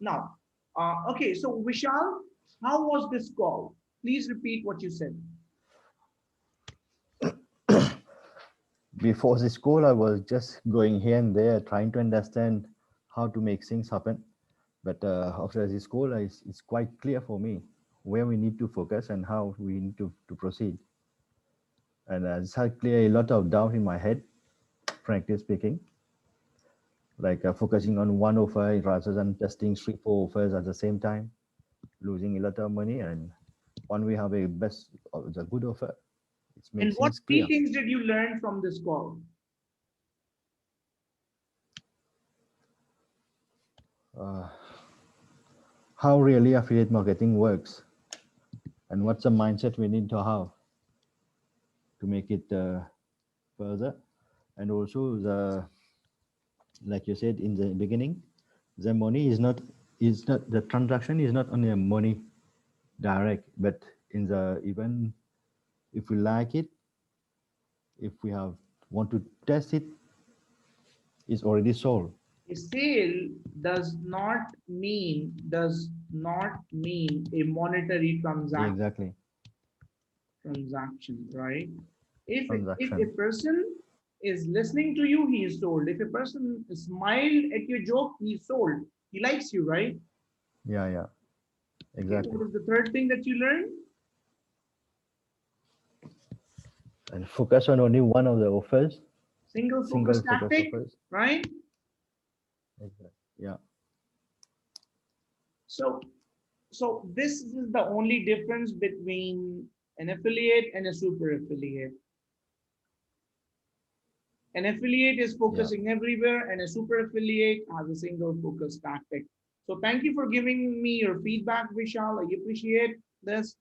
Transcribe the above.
Now, okay, so Vishal, how was this call? Please repeat what you said. Before the school, I was just going here and there, trying to understand how to make things happen. But after the school, it's quite clear for me where we need to focus and how we need to proceed. And it's had clear a lot of doubt in my head, frankly speaking, like focusing on one offer rather than testing three, four offers at the same time, losing a lot of money. And when we have a best, the good offer, it And makes what things three clear. things did you learn from this call? Uh, how really affiliate marketing works and what's the mindset we need to have to make it further. And also the, like you said in the beginning, the money is not the transaction is not only a money direct, but in the even if we like it, if we have want to test it, it's already sold. A sale does not mean a monetary Exactly. transaction, right? If Transaction. a person is listening to you, he is sold. If a person smiled at your joke, he is sold. He likes you, right? Yeah, yeah, Okay, exactly. what is the third thing that you learned? And focus on only one of the offers, Single single focus focus tactic, offers. right? Exactly. Yeah. So, so this is the only difference between an affiliate and a super affiliate. An affiliate is Yeah. focusing everywhere, and a super affiliate has a single focus tactic. So thank you for giving me your feedback, Vishal. I appreciate this.